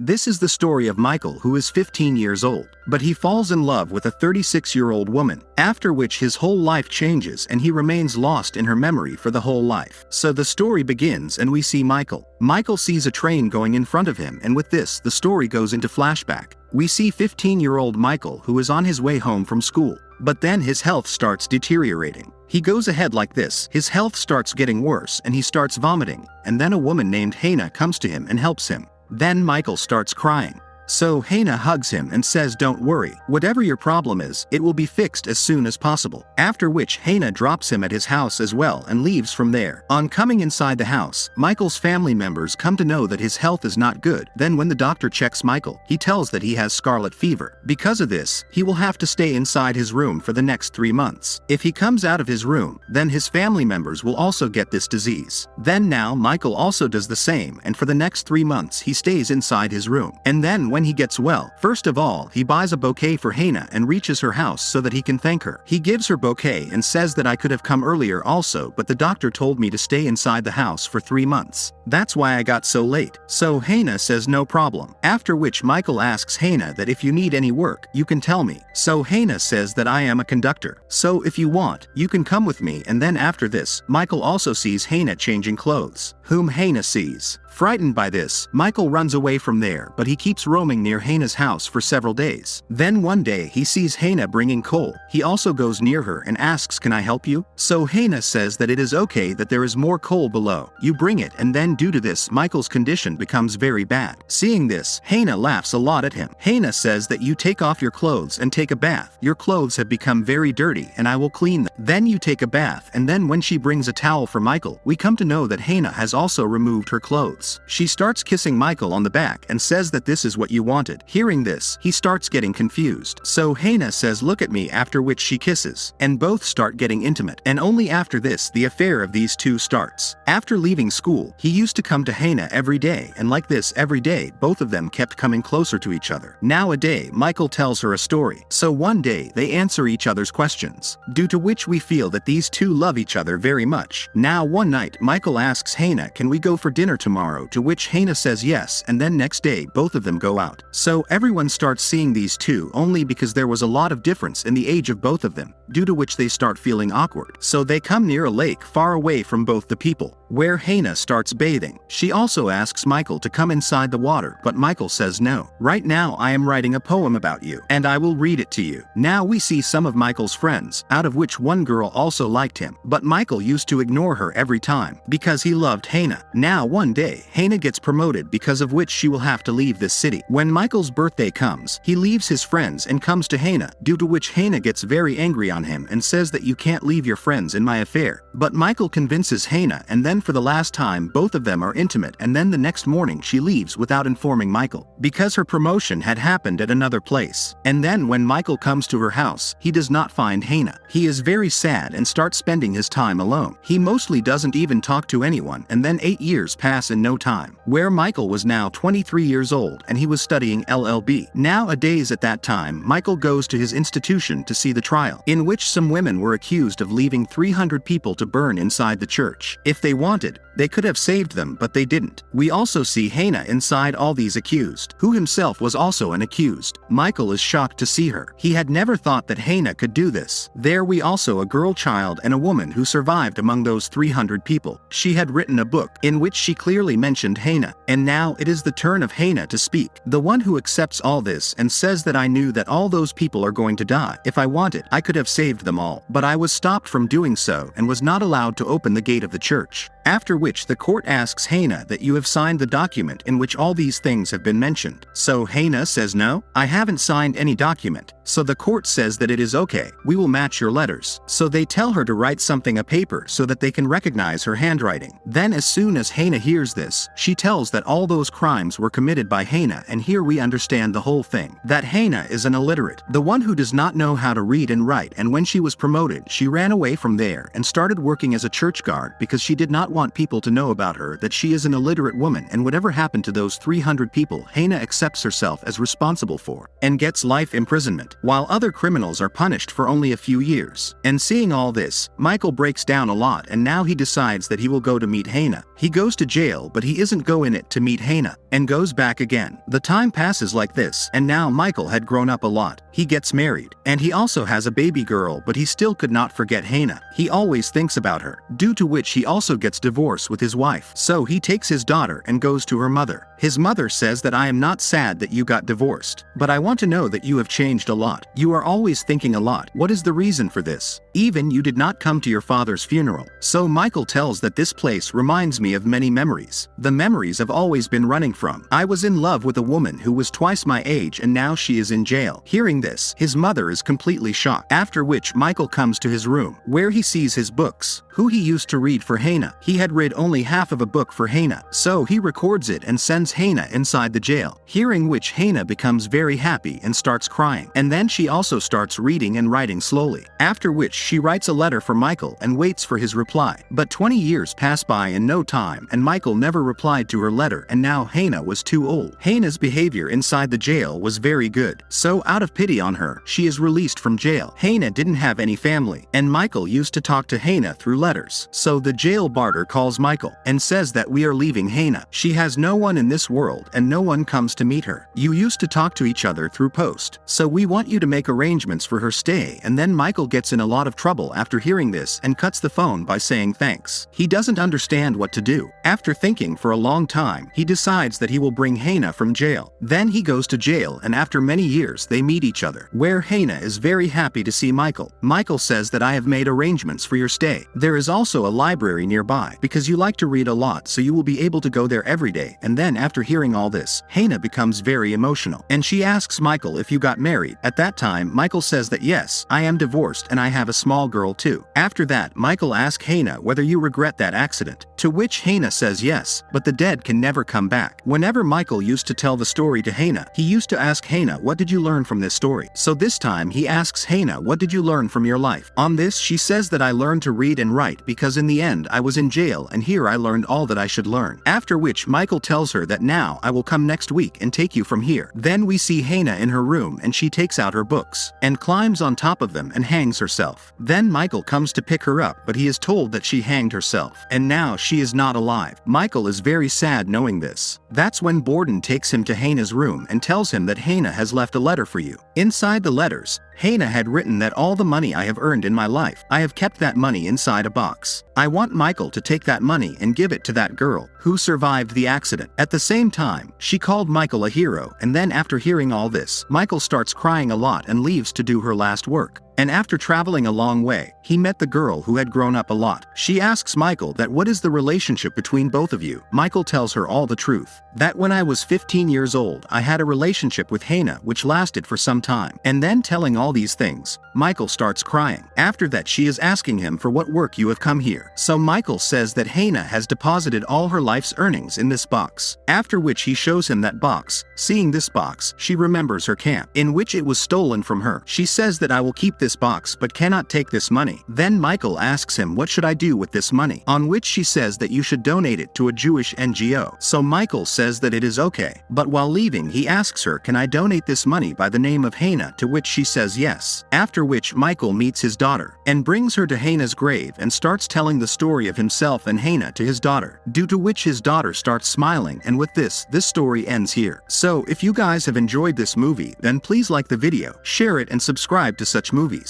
This is the story of Michael, who is 15 years old, but he falls in love with a 36-year-old woman, after which his whole life changes and he remains lost in her memory for the whole life. So the story begins and we see Michael. Michael sees a train going in front of him, and with this, the story goes into flashback. We see 15-year-old Michael, who is on his way home from school, but then his health starts deteriorating. He goes ahead like this, his health starts getting worse and he starts vomiting, and then a woman named Hannah comes to him and helps him. Then Michael starts crying. So Hannah hugs him and says, "Don't worry, whatever your problem is, it will be fixed as soon as possible." After which Hannah drops him at his house as well and leaves from there. On coming inside the house, Michael's family members come to know that his health is not good. Then when the doctor checks Michael, he tells that he has scarlet fever. Because of this, he will have to stay inside his room for the next 3 months. If he comes out of his room, then his family members will also get this disease. Then now Michael also does the same, and for the next 3 months he stays inside his room. And then when he gets well, first of all, he buys a bouquet for Hannah and reaches her house so that he can thank her. He gives her bouquet and says that I could have come earlier also, but the doctor told me to stay inside the house for 3 months. That's why I got so late. So Hannah says no problem. After which Michael asks Hannah that if you need any work, you can tell me. So Hannah says that I am a conductor. So if you want, you can come with me. And then after this, Michael also sees Hannah changing clothes, whom Hannah sees. Frightened by this, Michael runs away from there, but he keeps roaming near Hannah's house for several days. Then one day he sees Hannah bringing coal. He also goes near her and asks, "Can I help you?" So Hannah says that it is okay, that there is more coal below. You bring it. And then due to this, Michael's condition becomes very bad. Seeing this, Hannah laughs a lot at him. Hannah says that you take off your clothes and take a bath. Your clothes have become very dirty and I will clean them. Then you take a bath, and then when she brings a towel for Michael, we come to know that Hannah has also removed her clothes. She starts kissing Michael on the back and says that this is what you wanted. Hearing this, he starts getting confused. So Hannah says, "Look at me," after which she kisses, and both start getting intimate. And only after this, the affair of these two starts. After leaving school, he used to come to Hannah every day, and like this every day, both of them kept coming closer to each other. Now a day, Michael tells her a story. So one day, they answer each other's questions, due to which we feel that these two love each other very much. Now one night, Michael asks Hannah, "Can we go for dinner tomorrow?" To which Hannah says yes, and then next day both of them go out. So everyone starts seeing these two only because there was a lot of difference in the age of both of them, due to which they start feeling awkward. So they come near a lake far away from both the people, where Hannah starts bathing. She also asks Michael to come inside the water, but Michael says no. "Right now I am writing a poem about you, and I will read it to you." Now we see some of Michael's friends, out of which one girl also liked him, but Michael used to ignore her every time, because he loved Hannah. Now one day, Hannah gets promoted, because of which she will have to leave this city. When Michael's birthday comes, he leaves his friends and comes to Hannah, due to which Hannah gets very angry on him and says that you can't leave your friends in my affair. But Michael convinces Hannah, and then for the last time both of them are intimate, and then the next morning she leaves without informing Michael, because her promotion had happened at another place. And then when Michael comes to her house, he does not find Hannah. He is very sad and starts spending his time alone. He mostly doesn't even talk to anyone, and then 8 years pass in no time, where Michael was now 23 years old and he was studying LLB. Nowadays at that time, Michael goes to his institution to see the trial, in which some women were accused of leaving 300 people to burn inside the church. If they wanted, they could have saved them, but they didn't. We also see Hannah inside all these accused, who himself was also an accused. Michael is shocked to see her. He had never thought that Hannah could do this. There we also a girl child and a woman who survived among those 300 people. She had written a book in which she clearly mentioned Hannah, and now it is the turn of Hannah to speak. The one who accepts all this and says that I knew that all those people are going to die. If I wanted, I could have saved them all, but I was stopped from doing so and was not allowed to open the gate of the church. After which the court asks Hannah that you have signed the document in which all these things have been mentioned. So Hannah says no, I haven't signed any document. So the court says that it is okay, we will match your letters. So they tell her to write something a paper so that they can recognize her handwriting. Then as soon as Hannah hears this, she tells that all those crimes were committed by Hannah, and here we understand the whole thing. That Hannah is an illiterate, the one who does not know how to read and write, and when she was promoted, she ran away from there and started working as a church guard because she did not not want people to know about her that she is an illiterate woman, and whatever happened to those 300 people Hannah accepts herself as responsible for, and gets life imprisonment, while other criminals are punished for only a few years. And seeing all this, Michael breaks down a lot, and now he decides that he will go to meet Hannah. He goes to jail, but he isn't going it to meet Hannah, and goes back again. The time passes like this, and now Michael had grown up a lot. He gets married, and he also has a baby girl, but he still could not forget Hannah. He always thinks about her, due to which he also gets divorced with his wife. So he takes his daughter and goes to her mother. His mother says that I am not sad that you got divorced, but I want to know that you have changed a lot. You are always thinking a lot. What is the reason for this? Even you did not come to your father's funeral. So Michael tells that this place reminds me of many memories. The memories I've always been running from. I was in love with a woman who was twice my age, and now she is in jail. Hearing this, his mother is completely shocked, after which Michael comes to his room, where he sees his books, who he used to read for Hannah. He had read only half of a book for Hannah, so he records it and sends Hannah inside the jail. Hearing which, Hannah becomes very happy and starts crying, and then she also starts reading and writing slowly, after which she writes a letter for Michael and waits for his reply. But 20 years pass by in no time, and Michael never replied to her letter, and now Hannah was too old. Hannah's behavior inside the jail was very good, so out of pity on her, she is released from jail. Hannah didn't have any family, and Michael used to talk to Hannah through letters. So the jail barter calls Michael and says that we are leaving Hannah. She has no one in this world and no one comes to meet her. You used to talk to each other through post, so we want you to make arrangements for her stay. And then Michael gets in a lot of trouble after hearing this and cuts the phone by saying thanks. He doesn't understand what to do. After thinking for a long time, he decides that he will bring Hannah from jail. Then he goes to jail, and after many years they meet each other, where Hannah is very happy to see Michael. Michael says that I have made arrangements for your stay. There is also a library nearby, because you like to read a lot, so you will be able to go there every day. And then after hearing all this, Hannah becomes very emotional, and she asks Michael if you got married. At that time, Michael says that yes, I am divorced and I have a small girl too. After that, Michael asks Hannah whether you regret that accident, to which Hannah says yes, but the dead can never come back. Whenever Michael used to tell the story to Hannah, he used to ask Hannah, what did you learn from this story? So this time he asks Hannah, what did you learn from your life? On this, she says that I learned to read and write because in the end I was in jail, and here I learned all that I should learn. After which Michael tells her that now I will come next week and take you from here. Then we see Hannah in her room, and she takes out her books and climbs on top of them and hangs herself. Then Michael comes to pick her up, but he is told that she hanged herself, and now she is not alive. Michael is very sad knowing this. That's when Borden takes him to Hannah's room and tells him that Hannah has left a letter for you. Inside the letters, Hannah had written that all the money I have earned in my life, I have kept that money inside a box. I want Michael to take that money and give it to that girl who survived the accident. At the same time, she called Michael a hero, and then after hearing all this, Michael starts crying a lot and leaves to do her last work. And after traveling a long way, he met the girl who had grown up a lot. She asks Michael that what is the relationship between both of you. Michael tells her all the truth, that when I was 15 years old, I had a relationship with Hannah which lasted for some time. And then telling all these things, Michael starts crying. After that, she is asking him for what work you have come here. So Michael says that Hannah has deposited all her life's earnings in this box. After which he shows him that box. Seeing this box, she remembers her camp, in which it was stolen from her. She says that I will keep this box but cannot take this money. Then Michael asks him what should I do with this money, on which she says that you should donate it to a Jewish NGO. So Michael says that it is okay, but while leaving he asks her, can I donate this money by the name of Hannah, to which she says yes. After which Michael meets his daughter and brings her to Hannah's grave and starts telling the story of himself and Hannah to his daughter, due to which his daughter starts smiling, and with this story ends here. So if you guys have enjoyed this movie, then please like the video, share it and subscribe to such movies.